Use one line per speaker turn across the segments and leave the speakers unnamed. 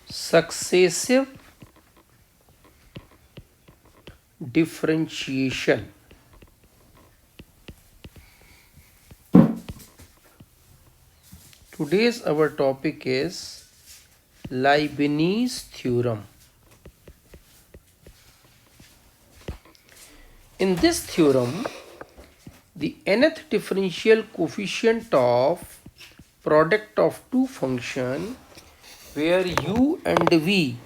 successive differentiation. Today's our topic is Leibniz theorem. In this theorem, the nth differential coefficient of product of two functions where u and v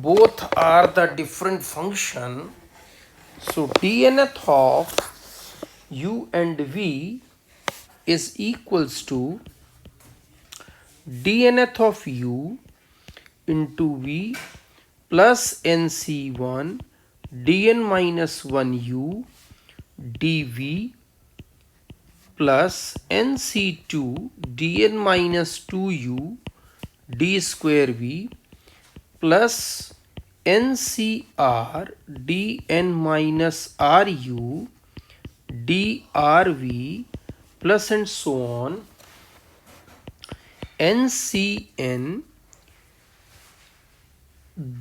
both are the different function. So dnth of u and v is equals to dnth of u into v plus nc1 dn minus 1u dv plus nc2 dn minus 2u d square v plus ncr dn minus ru drv plus and so on ncn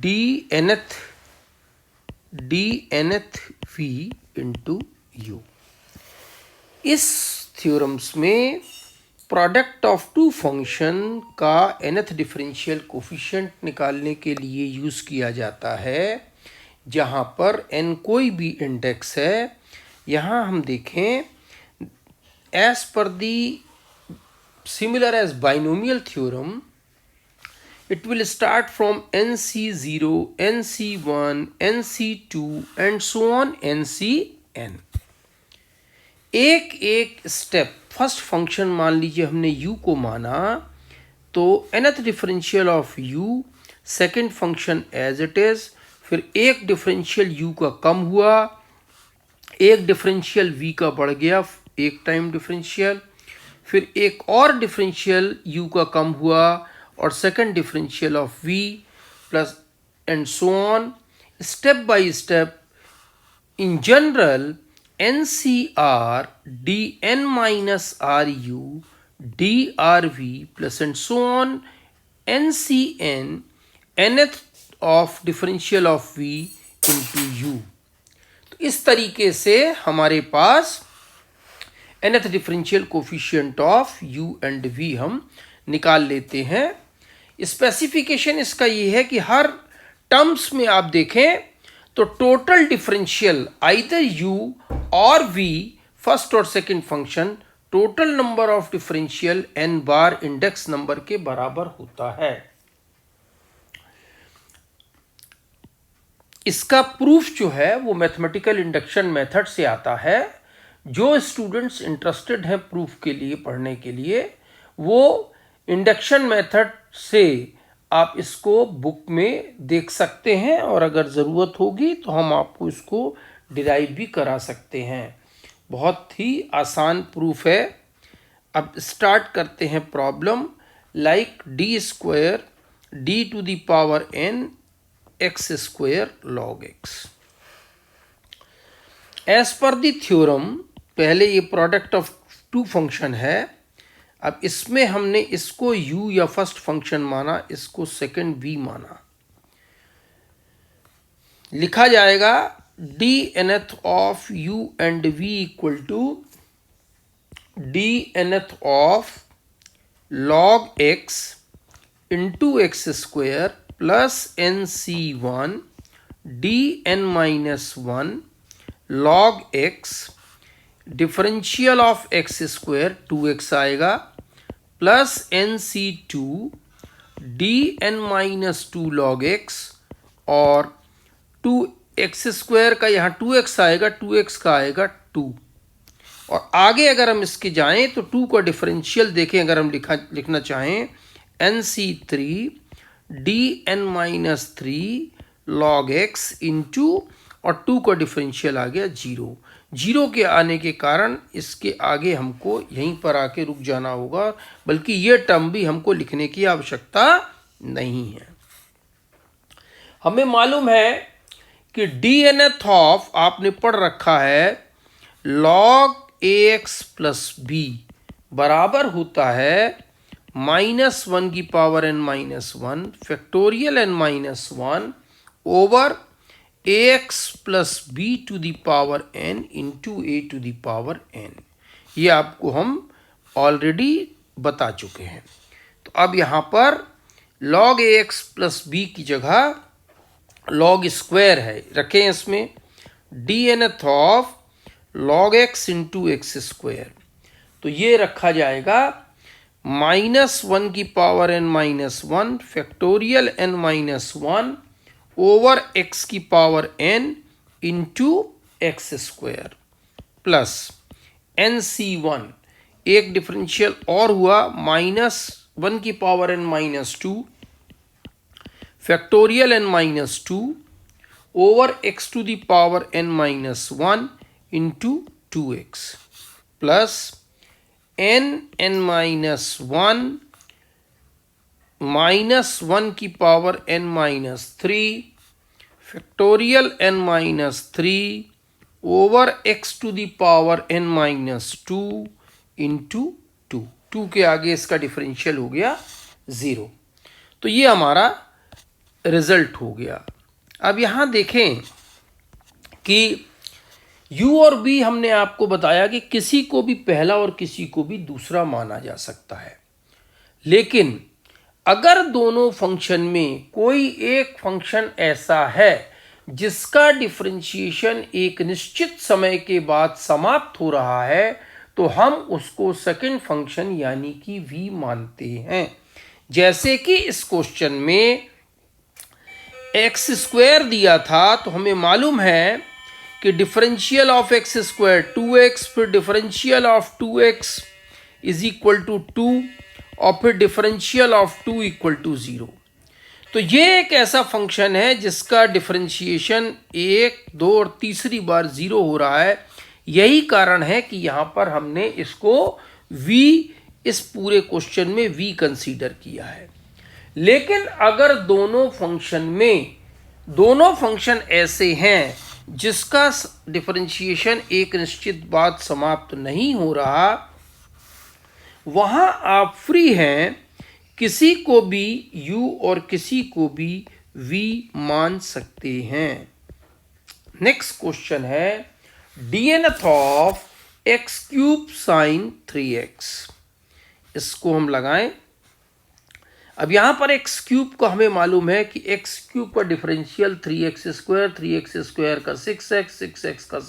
dnth v into u. इस theorems में product of to function का nth differential coefficient निकालने के लिए use किया जाता है जहाँ पर n कोई भी इंडेक्स है. यहाँ हम देखें as per the similar as binomial theorem it will start from nc0 nc1 nc2 and so on ncn. एक एक स्टेप फर्स्ट फंक्शन मान लीजिए हमने u को माना तो nth differential of u second function as it is, फिर एक डिफरेंशियल u का कम हुआ, एक डिफरेंशियल v का बढ़ गया एक टाइम डिफरेंशियल, फिर एक और डिफरेंशियल u का कम हुआ और second differential of v plus and so on step by step. In general ncr dn minus ru drv plus and so on ncn nth of differential of v into u. तो इस तरीके से हमारे पास nth differential coefficient of u and v हम निकाल लेते हैं. Specification इसका ये है कि हर टर्म्स में आप देखें तो टोटल डिफरेंशियल आइदर u और v फर्स्ट और second function total number of differential n bar index number के बराबर होता है. इसका प्रूफ जो है वो मैथमेटिकल इंडक्शन मेथड से आता है. जो स्टूडेंट्स इंटरेस्टेड हैं प्रूफ के लिए पढ़ने के लिए वो इंडक्शन मेथड से आप इसको बुक में देख सकते हैं और अगर ज़रूरत होगी तो हम आपको इसको डिराइव भी करा सकते हैं. बहुत ही आसान प्रूफ है. अब स्टार्ट करते हैं problem. Like d square d to the power n x square log x. As per the theorem पहले ये प्रोडक्ट ऑफ टू फंक्शन है. अब इसमें हमने इसको u या फर्स्ट फंक्शन माना, इसको सेकंड v माना. लिखा जाएगा dnth of u and v equal to dnth of log x into x square plus nc1 dn minus 1 log x differential of x square 2x आएगा plus nc2 dn minus 2 log x और 2x square का यहाँ 2x आएगा, 2x का आएगा 2. और आगे अगर हम इसके जाएं तो 2 का डिफरेंशियल देखें अगर हम लिखना चाहें nc3 dn minus 3 log x into और 2 का डिफरेंशियल आ गया 0. 0 के आने के कारण इसके आगे हमको यहीं पर आके रुक जाना होगा, बल्कि ये टर्म भी हमको लिखने की आवश्यकता नहीं है. हमें मालूम है कि dnth ऑफ आपने पढ़ रखा है log ax प्लस b बराबर होता है -1 की power n-1 factorial n-1 over ax plus b to the power n into a to the power n। ये आपको हम ऑलरेडी बता चुके हैं। तो अब यहाँ पर log ax प्लस b की जगह log स्क्वायर है, रखें इसमें dnth of log x into x square. तो ये रखा जाएगा -1 की power n-1 factorial n-1 over x की power n into x square plus nc1 एक डिफरेंशियल और हुआ -1 की power n-2 factorial n-2 over x to the power n-1 into 2x plus n-1 -1 की power n-3 factorial n-3 over x to the power n-2 into 2 के आगे इसका differential हो गया 0। तो ये हमारा रिजल्ट हो गया। अब यहाँ देखें कि u और b हमने आपको बताया कि किसी को भी पहला और किसी को भी दूसरा माना जा सकता है, लेकिन अगर दोनों फंक्शन में कोई एक फंक्शन ऐसा है जिसका डिफरेंशिएशन एक निश्चित समय के बाद समाप्त हो रहा है, तो हम उसको सेकंड फंक्शन यानी कि v मानते हैं। जैसे कि इस क्वेश्चन में एक्स स्क्वायर दिया था, तो हमें मालूम है कि differential of x square 2x, फिर differential of 2x is equal to 2 और फिर डिफरेंशियल ऑफ 2 इक्वल टू 0। तो ये एक ऐसा फंक्शन है जिसका डिफरेंशिएशन 1, 2 और तीसरी बार 0 हो रहा है। यही कारण है कि यहाँ पर हमने इसको v, इस पूरे क्वेश्चन में v कंसीडर किया है। लेकिन अगर दोनों फंक्शन ऐसे हैं जिसका डिफरेंशिएशन एक निश्चित बात समाप्त नहीं हो रहा, वहां आप फ्री हैं किसी को भी u और किसी को भी v मान सकते हैं। नेक्स्ट क्वेश्चन है dnth of x cube sign 3x। इसको हम लगाएं। अब यहां पर x क्यूब को हमें मालूम है कि x क्यूब का differential 3x square, 3x square का 6x, 6x का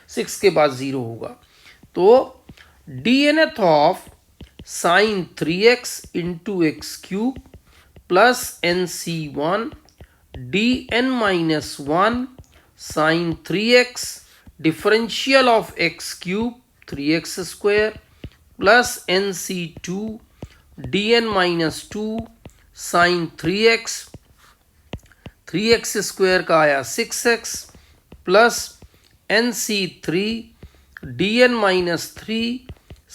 6 के बाद 0 होगा। तो dnth of sine 3x into x cube plus nc1 dn-1 sine 3x differential of x cube 3x square plus nc2 dn-2 sine 3x square का आया 6x plus nc3 dn-3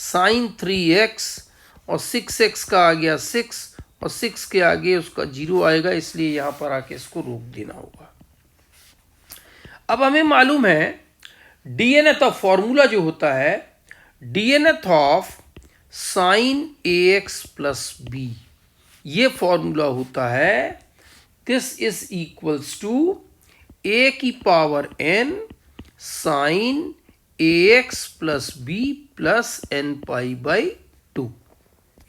sign 3x और 6x का आ गया 6 और 6 के आगे उसका 0 आएगा, इसलिए यहां पर आके इसको रोक देना होगा। अब हमें मालूम है dnth ऑफ फॉर्मूला जो होता है dnth of sine ax plus b, ये फॉर्मूला होता है this is equals to a की power n sine ax plus b plus n pi by 2।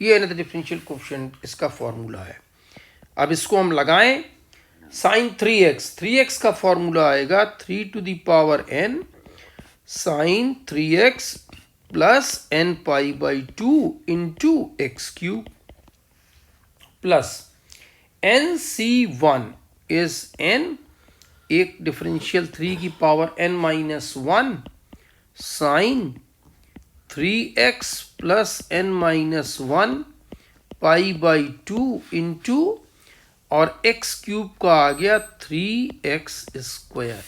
ये nth डिफरेंशियल कोएफिशिएंट इसका फॉर्मूला है। अब इसको हम लगाएं। साइन 3x का फॉर्मूला आएगा 3 to the power n sine 3x plus n pi by 2 into x cube plus nc1 is n, एक डिफरेंशियल 3 की power n-1 sine 3x plus n-1 pi by 2 into और एक्स क्यूब का आ गया 3x square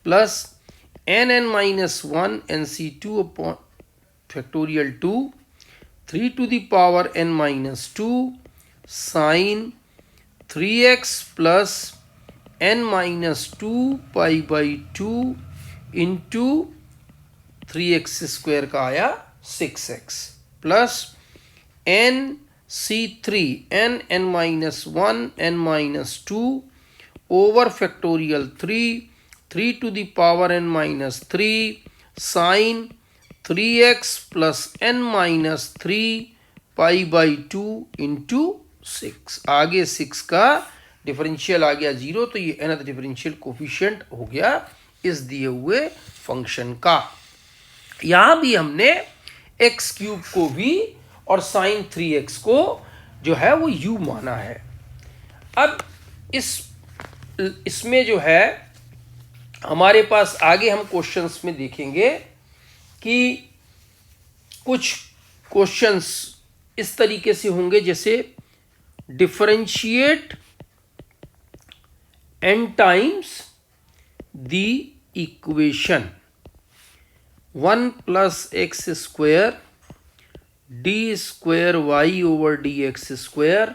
plus n-1 nc2 upon factorial 2 3 to the power n-2 sine 3x plus n-2 pi by 2 into 3x square का आया 6x plus n C3 n minus 1 n minus 2 over factorial 3 to the power n minus 3 sine 3x plus n minus 3 pi by 2 into 6। आगे 6 का differential आ गया 0, तो ये nth differential coefficient हो गया इस दिए हुए फंक्शन का। यहां भी हमने एक्स क्यूब को भी और साइन 3x को जो है वो u माना है। अब इसमें जो है हमारे पास आगे हम क्वेश्चंस में देखेंगे कि कुछ क्वेश्चंस इस तरीके से होंगे, जैसे differentiate n times the equation 1 plus x square d square y over d x square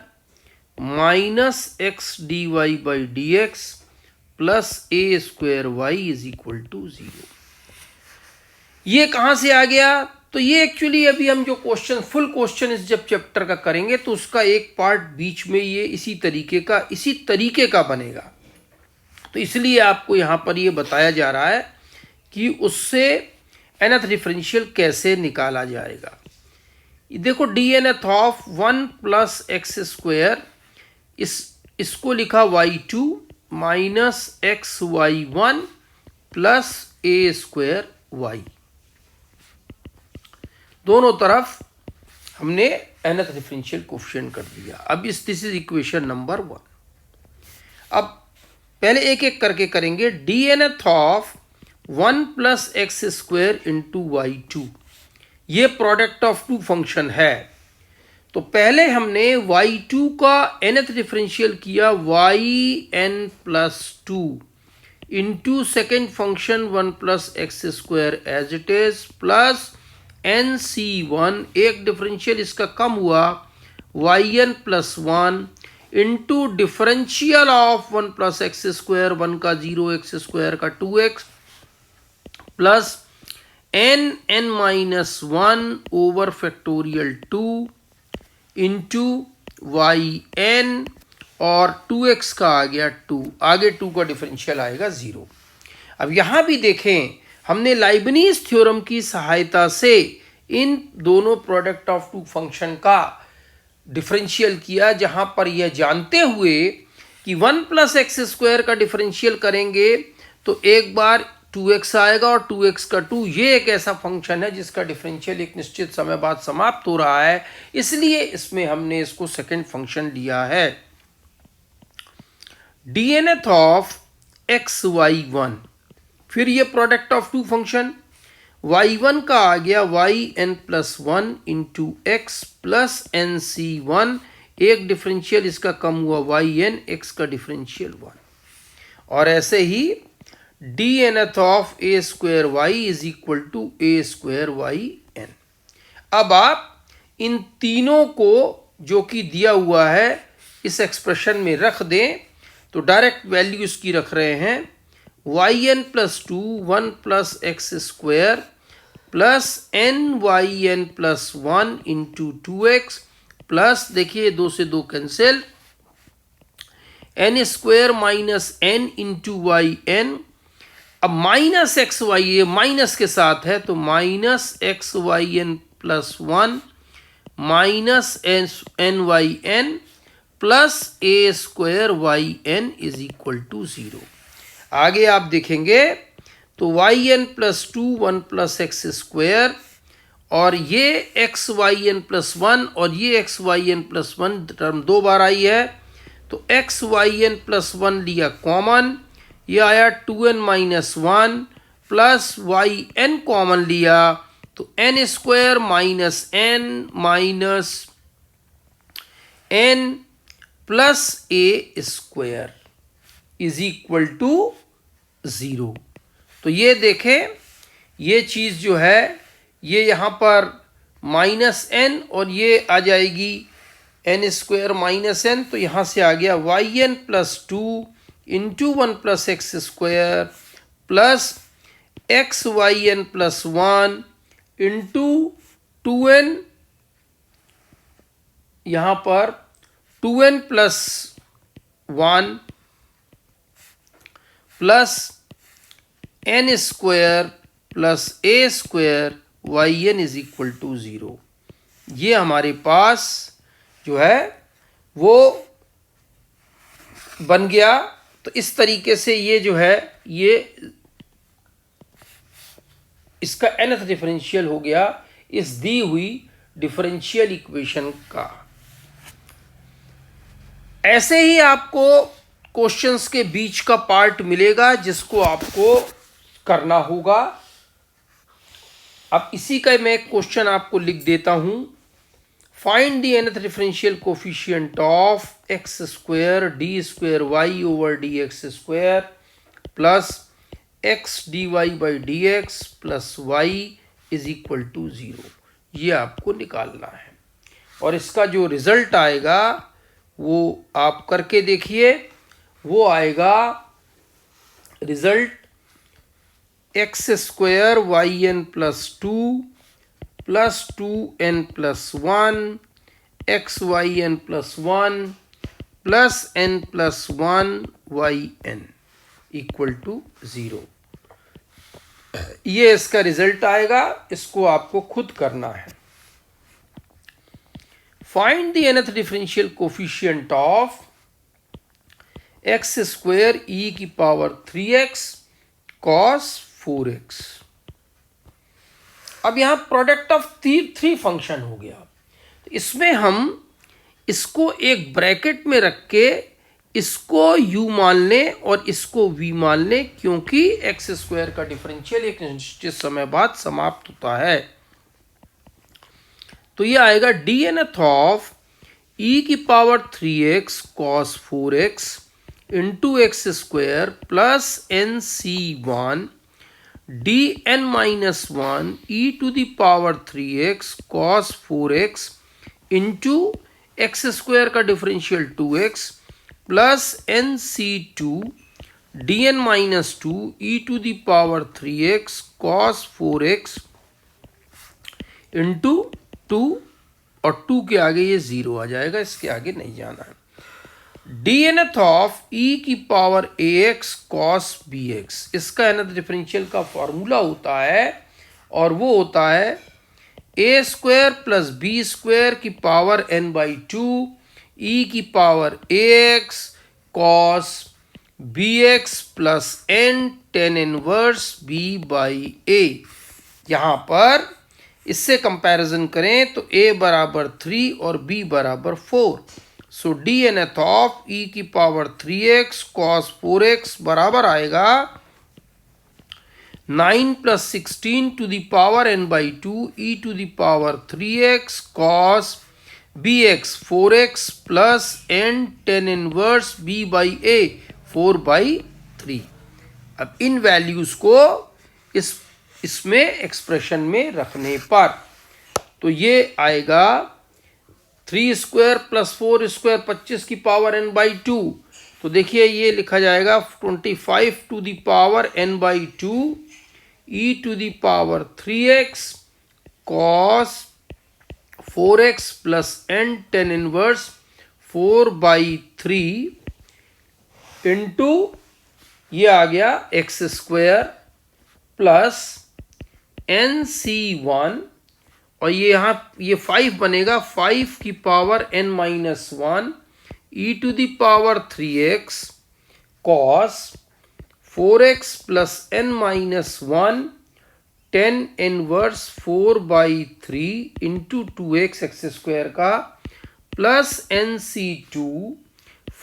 minus x d y by d x plus a square y is equal to 0। ये कहां से आ गया? तो ये एक्चुअली अभी हम जो फुल क्वेश्चन इस जब चैप्टर का करेंगे तो उसका एक पार्ट बीच में ये इसी तरीके का बनेगा। तो इसलिए आपको यहां पर ये बताया जा रहा है कि उससे nth डिफरेंशियल कैसे निकाला जाएगा। देखो dnth of 1 plus x square, इसको लिखा y2 minus x y1 plus a square y. दोनों तरफ हमने nth डिफरेंशियल कोफिशिएंट कर दिया। अब दिस इज इक्वेशन नंबर 1। अब पहले एक एक करके करेंगे। dnth of 1 plus x square into y2, ये प्रोडक्ट ऑफ टू फंक्शन है। तो पहले हमने y2 का nth डिफरेंशियल किया yn plus 2 into second function 1 plus x square as it is plus nc1, एक डिफरेंशियल इसका कम हुआ yn plus 1 into differential of 1 plus x square, 1 का 0 एक्स स्क्वायर का 2x plus n minus 1 over factorial 2 into yn और 2x का आ गया 2, आगे 2 का डिफरेंशियल आएगा 0। अब यहां भी देखें, हमने लाइबनीज थ्योरम की सहायता से इन दोनों प्रोडक्ट ऑफ टू फंक्शन का डिफरेंशियल किया, जहां पर यह जानते हुए कि 1 प्लस एक्स स्क्वायर का डिफरेंशियल करेंगे तो एक बार 2x आएगा और 2x का 2, ये एक ऐसा फंक्शन है जिसका डिफरेंशियल एक निश्चित समय बाद समाप्त हो रहा है, इसलिए इसमें हमने इसको सेकंड फंक्शन लिया है। dnth ऑफ एक्स y1, फिर ये product of to function y1 का आ गया yn plus 1 into x plus nc1, एक डिफरेंशियल इसका कम हुआ yn, x का डिफरेंशियल 1, और ऐसे ही dnth of a square y is equal to a square yn। अब आप इन तीनों को जो कि दिया हुआ है इस एक्सप्रेशन में रख दें, तो डायरेक्ट वैल्यू इसकी रख रहे हैं yn plus 2 1 plus x square plus nyn plus 1 into 2x plus, देखिए 2 से 2 cancel, n square minus n into yn। अब माइनस एक्स वाई, ये माइनस के साथ है तो minus x y n plus 1 minus n y n plus a square y n is equal to 0। आगे आप देखेंगे तो y n plus 2 1 plus x square, और ये एक्स वाई एन प्लस 1 और ये x y n plus 1 term 2 बार आई है, तो एक्स वाई एन प्लस 1 लिया कॉमन, ये आया 2n minus 1 plus y n common लिया तो n square minus n plus a square is equal to 0। तो ये देखें, ये चीज़ जो है ये यहाँ पर माइनस n और ये आ जाएगी n स्क्वायर माइनस n, तो यहाँ से आ गया y n plus 2 into 1 plus x square plus x y n plus 1 into 2n यहाँ पर 2n plus 1 plus n square plus a square yn is equal to 0, ये हमारे पास जो है वो बन गया। तो इस तरीके से ये जो है ये इसका nth डिफरेंशियल हो गया इस दी हुई डिफरेंशियल इक्वेशन का। ऐसे ही आपको क्वेश्चंस के बीच का पार्ट मिलेगा जिसको आपको करना होगा। अब इसी का मैं एक क्वेश्चन आपको लिख देता हूं। Find the nth differential coefficient of x square d square y over d x square plus x d y by d x plus y is equal to 0, ये आपको निकालना है। और इसका जो रिजल्ट आएगा वो आप करके देखिए, वो आएगा result x square y n plus 2 plus 1 x y n plus 1 plus n plus 1 y n equal to 0। ये इसका रिजल्ट आएगा, इसको आपको खुद करना है। Find the nth differential coefficient of x square e की पावर 3x कॉस 4x। अब यहां प्रोडक्ट ऑफ थ्री फंक्शन हो गया, तो इसमें हम इसको एक ब्रैकेट में रख के इसको u मान लें और इसको v मान लें, क्योंकि एक्स स्क्वायर का डिफरेंशियल एक निश्चित समय बाद समाप्त होता है। तो ये आएगा dnth ऑफ e की power 3x cos 4x into x square plus nc1 dn minus 1 e to the power 3x cos 4x into x square का differential 2x plus nc2 dn minus 2 e to the power 3x cos 4x into 2, और 2 के आगे ये 0 आ जाएगा, इसके आगे नहीं जाना है। dnth ऑफ e की पावर ax cos bx, इसका nth डिफरेंशियल का फॉर्मूला होता है और वो होता है a square plus b square की पावर n बाई 2 e की power ax cos bx plus n tan inverse b by a। यहां पर इससे कंपैरिजन करें तो a बराबर 3 और b बराबर 4। सो dnth ऑफ e की पावर 3x cos 4x बराबर आएगा 9 plus 16 to the power n by 2 e to the power 3x cos bx 4x plus n tan inverse b by a 4 by 3। अब इन values को इसमें expression में रखने पर तो ये आएगा 3 स्क्वायर प्लस 4 स्क्वायर 25 की पावर n बाई 2। तो देखिए ये लिखा जाएगा 25 to the power n by 2 e to the power 3x cos 4x plus n tan inverse 4 by 3 into ये आ गया एक्स स्क्वायर प्लस nc1, और ये यहाँ ये 5 बनेगा 5 की power n minus 1 e to the power 3x cos 4x plus n minus 1 tan inverse 4 by 3 into 2x x square का plus nc2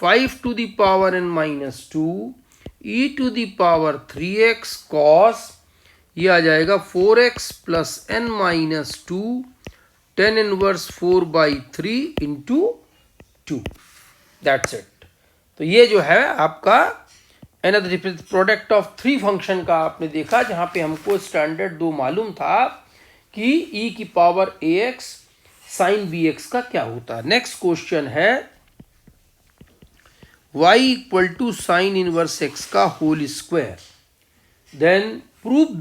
5 to the power n minus 2 e to the power 3x cos, ये आ जाएगा 4x plus n minus 2 tan inverse 4 by 3 into 2। That's it. तो ये जो है आपका nth product of 3 function का आपने देखा, जहां पे हमको स्टैंडर्ड 2 मालूम था कि e की पावर ax साइन bx का क्या होता है। नेक्स्ट क्वेश्चन है y equal to sine inverse x का whole square, then prove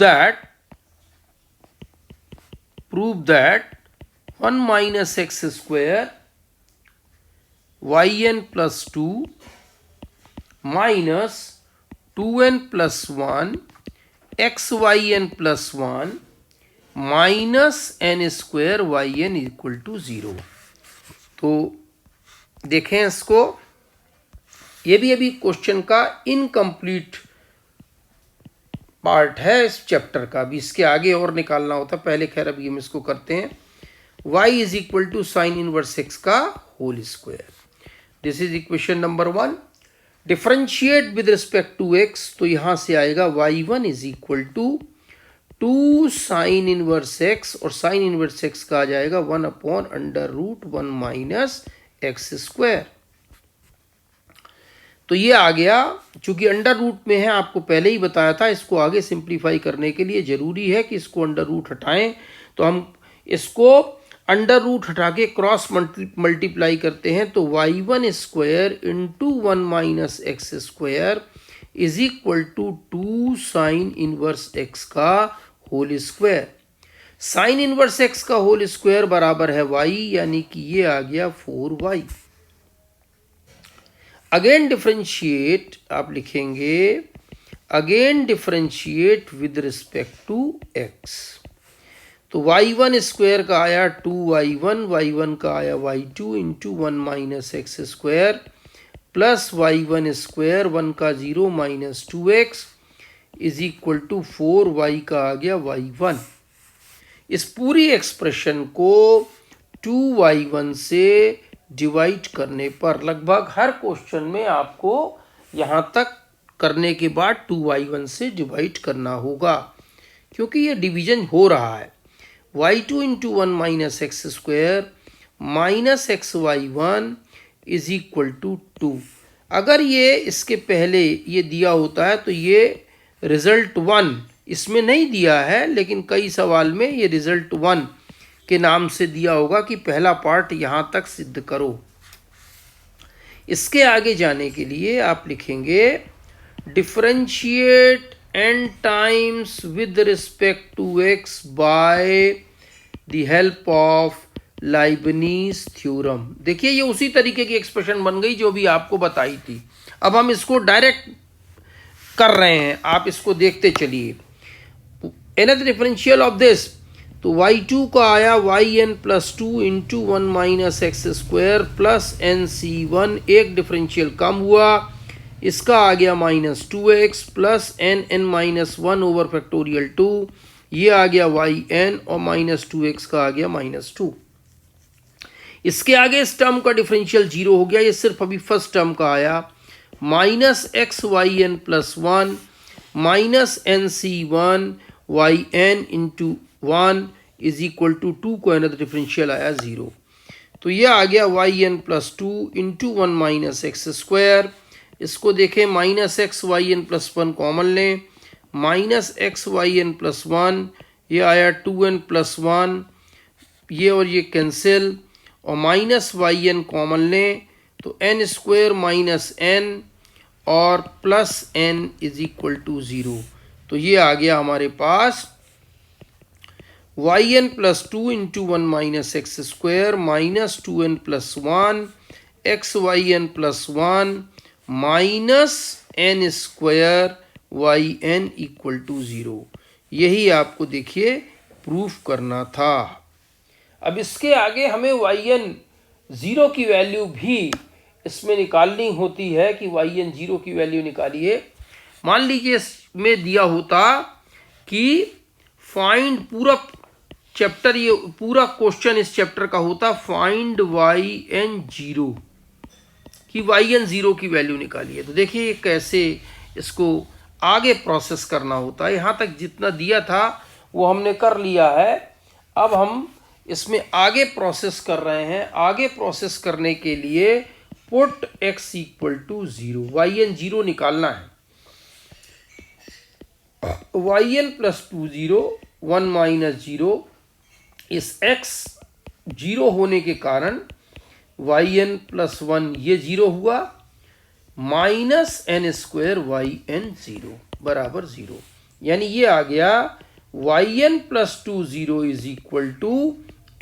that 1 minus x square yn plus 2 minus 2n plus 1 xyn plus 1 minus n square yn equal to 0। तो देखें इसको, ये भी अभी क्वेश्चन का इनकम्प्लीट पार्ट है इस चैप्टर का, भी इसके आगे और निकालना होता। पहले खैर अभी हम इसको करते हैं। y is equal to sine inverse x का whole square. This is equation number 1। Differentiate with respect to x, तो यहां से आएगा y1 is equal to 2 sine inverse x, और साइन इनवर्स x का आ जाएगा 1 upon under root 1 minus x square. तो ये आ गया, चूंकि अंडर रूट में है, आपको पहले ही बताया था, इसको आगे सिंप्लीफाई करने के लिए जरूरी है कि इसको अंडर रूट हटाएं। तो हम इसको अंडर रूट हटा के क्रॉस मल्टीप्लाई करते हैं, तो y1 square into 1 minus x square is equal to 2 sine inverse x का whole square. Sine inverse x का होल स्क्वायर बराबर है y, यानी कि ये आ गया 4y। अगेन डिफरेंशिएट, आप लिखेंगे again differentiate with respect to x। तो y1 स्क्वायर का आया 2y1, y1 का आया y2 into 1 minus x square plus y1 square 1 का 0 minus 2x is equal to 4y का आ गया y1। इस पूरी एक्सप्रेशन को 2y1 से डिवाइड करने पर, लगभग हर क्वेश्चन में आपको यहाँ तक करने के बाद 2y1 से डिवाइड करना होगा, क्योंकि ये डिवीजन हो रहा है। y2 into 1 minus x square minus x y1 is equal to 2। अगर ये इसके पहले ये दिया होता है तो ये रिजल्ट 1 इसमें नहीं दिया है, लेकिन कई सवाल में ये रिजल्ट 1 के नाम से दिया होगा कि पहला पार्ट यहाँ तक सिद्ध करो। इसके आगे जाने के लिए आप लिखेंगे differentiate n times with respect to x by the help of Leibniz theorem. देखिए ये उसी तरीके की एक्सप्रेशन बन गई जो भी आपको बताई थी। अब हम इसको डायरेक्ट कर रहे हैं, आप इसको देखते चलिए। एनथ डिफरेंशियल ऑफ दिस, तो y2 का आया yn plus 2 into 1 minus x square plus nc1, एक डिफरेंशियल कम हुआ, इसका आ गया minus 2x plus n minus 1 over factorial 2, ये आ गया yn और माइनस 2x का आ गया माइनस 2। इसके आगे इस टर्म का डिफरेंशियल 0 हो गया, ये सिर्फ अभी फर्स्ट टर्म का आया, minus x y n plus 1 minus nc1 yn into 1 is equal to 2 को अनदर डिफरेंशियल आया 0। तो यह आ गया yn plus 2 into 1 minus x square. इसको देखें, minus x y n plus 1 common लें, minus x y n plus 1, ये आया 2n प्लस 1, ये और ये कैंसिल, और माइनस वाई एन कॉमन लें तो n स्क्वायर माइनस n और plus n is equal to 0। तो ये आ गया हमारे पास yn plus 2 into 1 minus x square minus 2n plus 1 x y n plus 1 minus n square y n equal to 0। यही आपको देखिए प्रूफ करना था। अब इसके आगे हमें yn 0 की वैल्यू भी इसमें निकालनी होती है कि yn 0 की वैल्यू निकालिए। मान लीजिए इसमें दिया होता कि फाइंड, पूरा चैप्टर, ये पूरा क्वेश्चन इस चैप्टर का होता फाइंड yn 0, कि yn 0 की वैल्यू निकालिए। तो देखिए कैसे इसको आगे प्रोसेस करना होता है। यहाँ तक जितना दिया था वो हमने कर लिया है, अब हम इसमें आगे प्रोसेस कर रहे हैं। आगे प्रोसेस करने के लिए put x equal to 0, yn 0 निकालना है। yn प्लस 2 0 1 माइनस 0, इस x 0 होने के कारण yn प्लस 1 ये 0 हुआ, माइनस n स्क्वायर yn 0 बराबर 0, यानी ये आ गया yn plus 2 0 is equal to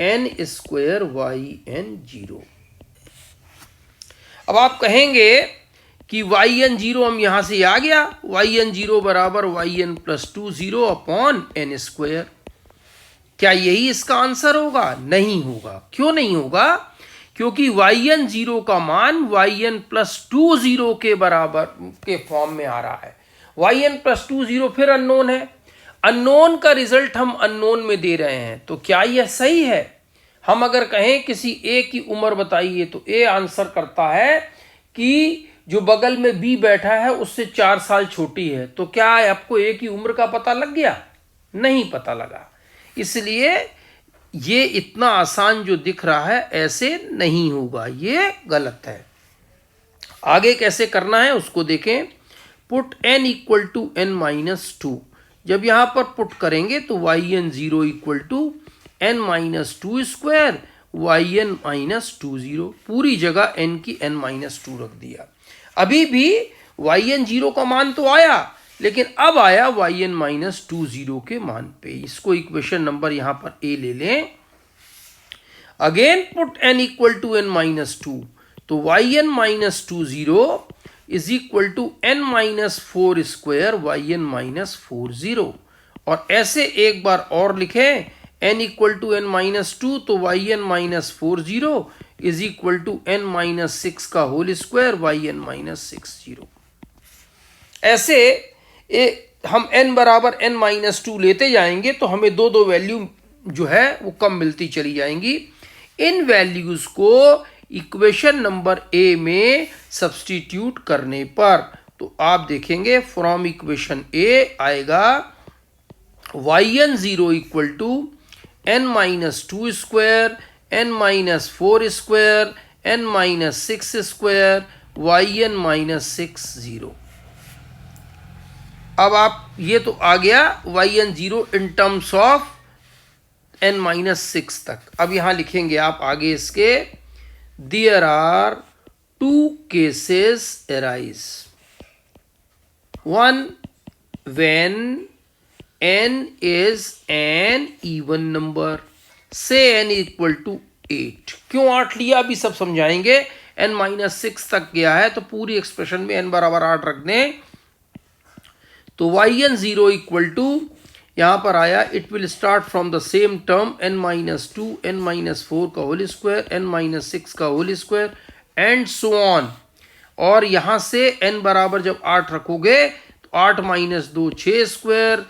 n square yn 0। अब आप कहेंगे कि वाई एन जीरो हम यहाँ से आ गया, वाई एन जीरो बराबर y n plus 2 0 upon n square. क्या यही इसका आंसर होगा? नहीं होगा। क्यों नहीं होगा? क्योंकि वाई एन जीरो का मान वाई एन प्लस 2 0 के बराबर के फॉर्म में आ रहा है। वाई एन प्लस 2 0 फिर अननोन है, अननोन का रिजल्ट हम अननोन में दे रहे हैं, तो क्या यह सही है? हम अगर कहें किसी ए की उम्र बताइए तो ए आंसर करता है कि जो बगल में बी बैठा है उससे 4 साल छोटी है। तो क्या आपको ए की उम्र का पता लग गया? नहीं पता लगा। इसलिए ये इतना आसान जो दिख रहा है ऐसे नहीं होगा, ये गलत है। आगे कैसे करना है उसको देखें। Put n equal to n minus 2। जब यहां पर पुट करेंगे तो y n zero equal to n minus 2 square y n minus 2 0। पूरी जगह n की n माइनस 2 रख दिया। अभी भी वाई एन जीरो का मान तो आया, लेकिन अब आया वाई एन माइनस 2 0 के मान पे। इसको इक्वेशन नंबर यहां पर ए ले लें। Again put n equal to n minus 2, तो y n minus 2 0 is equal to n minus 4 square y n minus 4 0। और ऐसे एक बार और लिखें, n equal to n minus 2, तो y n minus 4 0 is equal to n minus 6 का whole square y n minus 6 0। ऐसे हम n बराबर n माइनस 2 लेते जाएंगे तो हमें दो दो वैल्यू जो है वो कम मिलती चली जाएंगी। इन वैल्यूज को इक्वेशन नंबर ए में सब्स्टिट्यूट करने पर तो आप देखेंगे फ्रॉम इक्वेशन ए आएगा y n zero equal to n minus 2 square n minus 4 square n minus 6 square y n minus 6 0। अब आप ये तो आ गया y n zero in terms of n minus 6 तक। अब यहां लिखेंगे आप आगे इसके, there are two cases arise, one when n is an even number, say n equal to 8। क्यों 8 लिया अभी सब समझाएंगे। n माइनस 6 तक गया है तो पूरी एक्सप्रेशन में n बराबर 8 रख दें। तो y n zero equal to यहां पर आया, it will start from the same term n minus 2 n minus 4 का होल स्क्वायर n माइनस 6 का whole square and so on. और यहां से n बराबर जब 8 रखोगे तो 8 minus 2 6 square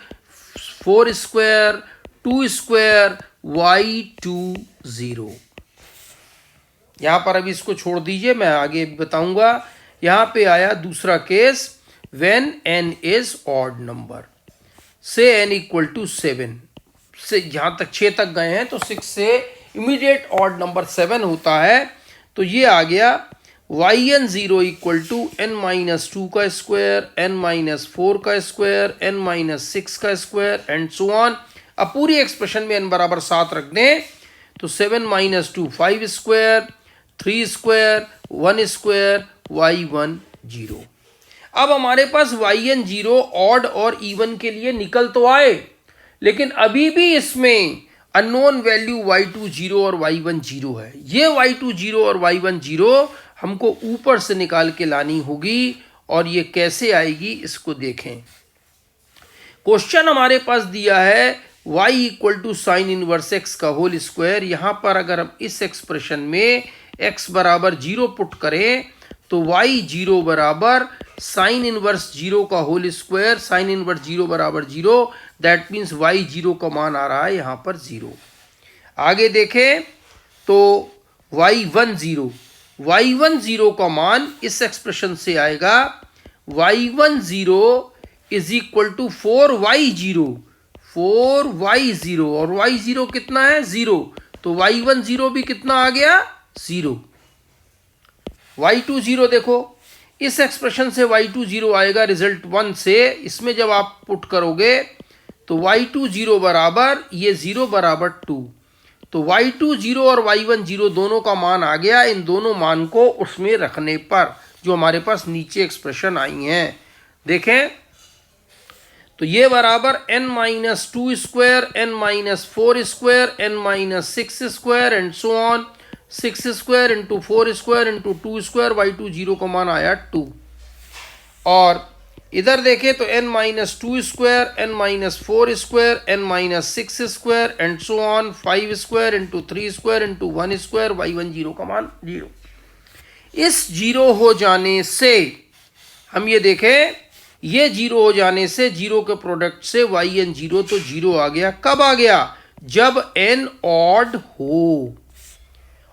4 square 2 square y 2 0। यहां पर अभी इसको छोड़ दीजिए, मैं आगे बताऊंगा। यहां पे आया दूसरा case, when n is odd number, से n इक्वल टू 7। से जहां तक 6 तक गए हैं तो 6 से इमीडिएट ऑड नंबर 7 होता है। तो ये आ गया y n zero equal to n minus 2 का स्क्वायर n माइनस 4 का स्क्वायर n माइनस 6 का स्क्वायर एंड सो ऑन। अब पूरी एक्सप्रेशन में n बराबर 7 रख दें तो 7 minus 2 5 square 3 square 1 square y 1 0। अब हमारे पास वाई एन जीरो ऑड और इवन के लिए निकल तो आए, लेकिन अभी भी इसमें अननोन वैल्यू y2 0 और y1 0 है। ये y2 0 और y1 0 हमको ऊपर से निकाल के लानी होगी। और ये कैसे आएगी इसको देखें। क्वेश्चन हमारे पास दिया है y equal to sine inverse x का होल स्क्वायर। यहां पर अगर हम इस एक्सप्रेशन में x बराबर 0 पुट करें तो y 0 बराबर साइन इनवर्स 0 का होल स्क्वायर, साइन इनवर्स 0 बराबर 0, दैट मीन्स y 0 का मान आ रहा है यहां पर 0। आगे देखें तो y1 0 का मान इस एक्सप्रेशन से आएगा y1 0 is equal to 4y0 और y0 कितना है 0, तो y1 0 भी कितना आ गया 0। y2 0 देखो इस एक्सप्रेशन से y2 0 आएगा रिजल्ट 1 से। इसमें जब आप पुट करोगे तो y2 0 बराबर ये 0 बराबर 2, तो y2 0 और y1 0 दोनों का मान आ गया। इन दोनों मान को उसमें रखने पर जो हमारे पास नीचे एक्सप्रेशन आई हैं देखें तो ये बराबर n minus 2 square n minus 4 square n minus 6 square and so on 6 square into 4 square into 2 square, y2 zero का मान आया 2। और इधर देखें तो n minus 2 square, n minus 4 square, n minus 6 square and so on, 5 square into 3 square into 1 square, y1 zero का मान 0। इस जीरो हो जाने से हम ये देखें, ये जीरो हो जाने से जीरो के प्रोडक्ट से yn जीरो, तो जीरो आ गया। कब आ गया? जब n ऑड हो।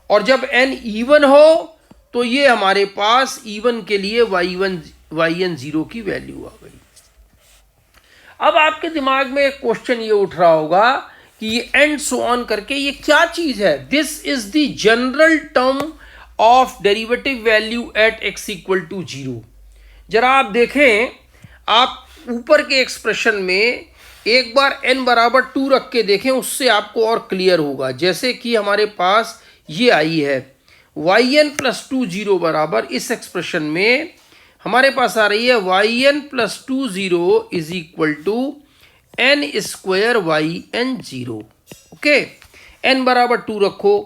और जब n इवन हो तो ये हमारे पास इवन के लिए yn जीरो की वैल्यू आ गई। अब आपके दिमाग में एक क्वेश्चन ये उठ रहा होगा कि ये एंड सो ऑन करके ये क्या चीज है? This is the general term of derivative value at x equal to 0। जरा आप देखें, आप ऊपर के एक्सप्रेशन में एक बार n बराबर 2 रख के देखें, उससे आपको और क्लियर होगा। जैसे कि हमारे पास ये आई है yn प्लस 2 0 बराबर, इस एक्सप्रेशन में हमारे पास आ रही है yn plus 2 0 is equal to n square yn 0। Okay, n बराबर 2 रखो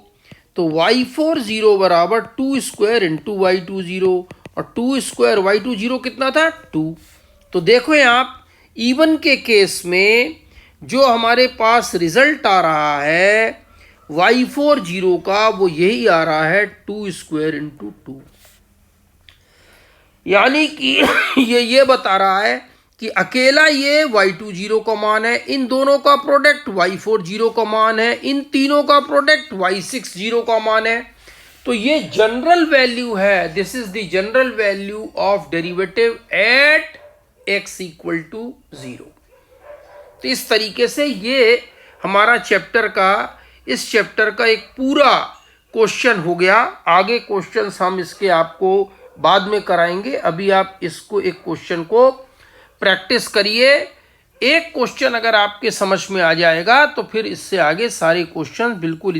तो y4 0 बराबर 2 स्क्वायर इंटू y2 0, और 2 स्क्वायर y2 0 कितना था? 2। तो देखो आप इवन के केस में जो हमारे पास रिजल्ट आ रहा है y4 0 का, वो यही आ रहा है 2 स्क्वायर इंटू 2। यानी कि ये बता रहा है कि अकेला ये y2 0 का मान है, इन दोनों का प्रोडक्ट y4 0 का मान है, इन तीनों का प्रोडक्ट y6 0 का मान है। तो ये जनरल वैल्यू है, this is the general value of derivative at x equal to 0। तो इस तरीके से ये हमारा इस चैप्टर का एक पूरा क्वेश्चन हो गया। आगे क्वेश्चंस हम इसके आपको बाद में कराएंगे। अभी आप इसको एक क्वेश्चन को प्रैक्टिस करिए। एक क्वेश्चन अगर आपके समझ में आ जाएगा तो फिर इससे आगे सारे क्वेश्चन बिल्कुल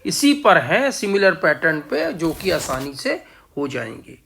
इसी पर हैं, सिमिलर पैटर्न पे, जो कि आसानी से हो जाएंगे।